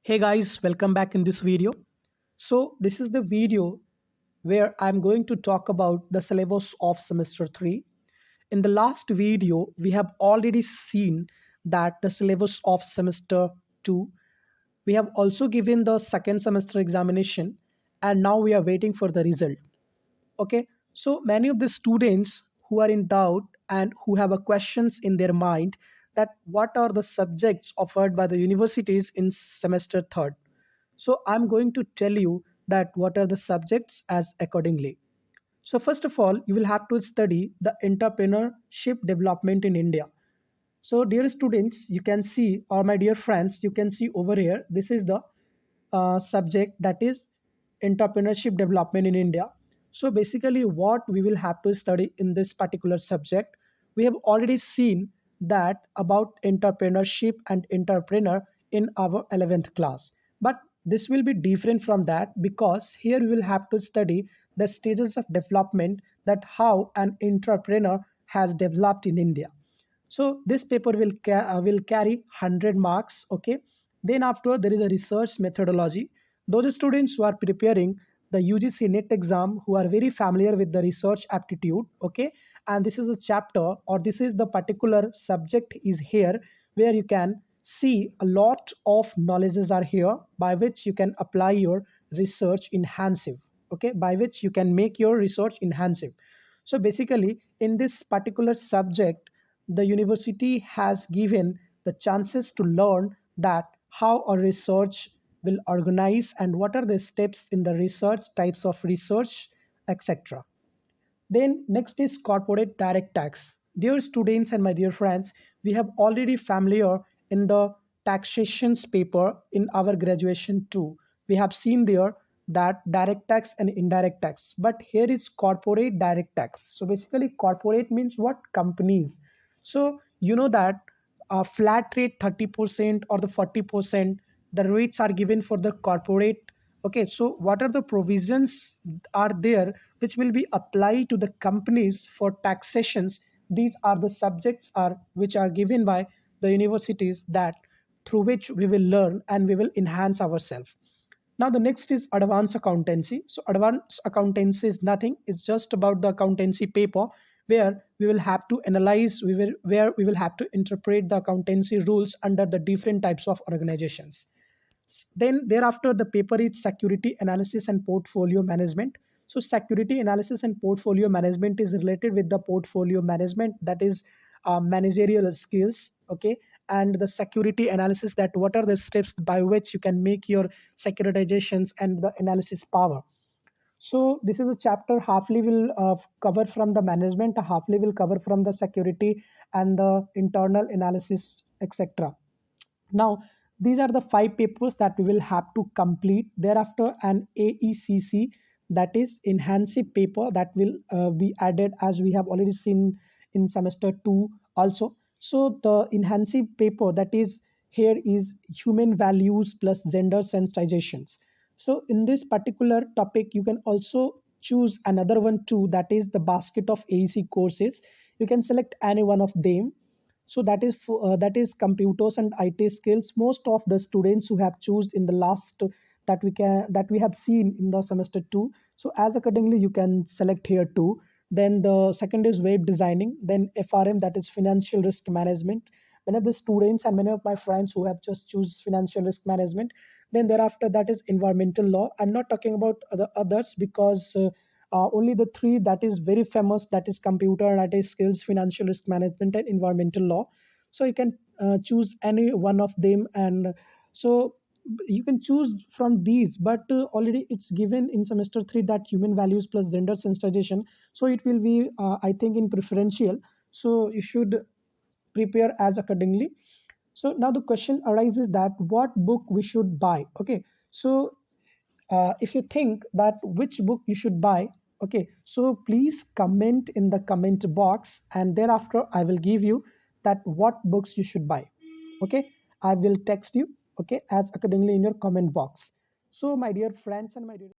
Hey guys, welcome back in this video. So this is the video where I'm going to talk about the syllabus of semester 3. In the last video, we have already seen that the syllabus of semester 2. We have also given the second semester examination and now we are waiting for the result. Okay, so many of the students who are in doubt and who have a questions in their mind that what are the subjects offered by the universities in semester third. So I'm going to tell you that what are the subjects as accordingly. So first of all, you will have to study the entrepreneurship development in India. So dear students, you can see, or my dear friends, you can see over here, this is the subject, that is entrepreneurship development in India. So basically what we will have to study in this particular subject, we have already seen that about entrepreneurship and entrepreneur in our 11th class. But this will be different from that because here we will have to study the stages of development, that how an entrepreneur has developed in India. So this paper will carry 100 marks. Okay, then after there is a research methodology. Those students who are preparing the UGC NET exam, who are very familiar with the research aptitude, okay, and this is a chapter, or this is the particular subject is here, where you can see a lot of knowledges are here by which you can apply your research enhansive, okay, by which you can make your research enhansive. So basically in this particular subject, the university has given the chances to learn that how a research will organize and what are the steps in the research, types of research, etc. Then next is corporate direct tax. Dear students and my dear friends, we have already familiar in the taxations paper in our graduation too. We have seen there that direct tax and indirect tax. But here is corporate direct tax. So basically corporate means what? Companies. So you know that a flat rate 30% or the 40%, the rates are given for the corporate. Okay, so what are the provisions are there which will be applied to the companies for taxations? These are the subjects are which are given by the universities, that through which we will learn and we will enhance ourselves. Now the next is advanced accountancy. So advanced accountancy is nothing, it's just about the accountancy paper where we will have to analyze, where we will have to interpret the accountancy rules under the different types of organizations. Then thereafter the paper is security analysis and portfolio management. So security analysis and portfolio management is related with the portfolio management, that is managerial skills. Okay, and the security analysis, that what are the steps by which you can make your securitizations and the analysis power. So this is a chapter, halfly will cover from the management, halfly will cover from the security and the internal analysis, etc. Now, these are the 5 papers that we will have to complete. Thereafter, an AECC, that is enhanced paper, that will be added, as we have already seen in semester 2 also. So the enhanced paper, that is here, is human values plus gender sensitizations. So in this particular topic, you can also choose another one too, that is the basket of AEC courses. You can select any one of them. So that is computers and IT skills. Most of the students who have chosen in the last, that we have seen in the semester 2. So as accordingly you can select here too. Then the second is web designing, then FRM, that is financial risk management. Many of the students and many of my friends who have just choose financial risk management. Then thereafter, that is environmental law. I'm not talking about the others because only the three that is very famous, that is computer and IT skills, financial risk management, and environmental law. So you can choose any one of them, and so you can choose from these, but already it's given in semester 3 that human values plus gender sensitization, so it will be I think in preferential, so you should prepare as accordingly. So now the question arises that what book we should buy. Okay, so if you think that which book you should buy, okay, so please comment in the comment box, and thereafter I will give you that what books you should buy. Okay, I will text you, okay, as accordingly in your comment box. So my dear friends and my dear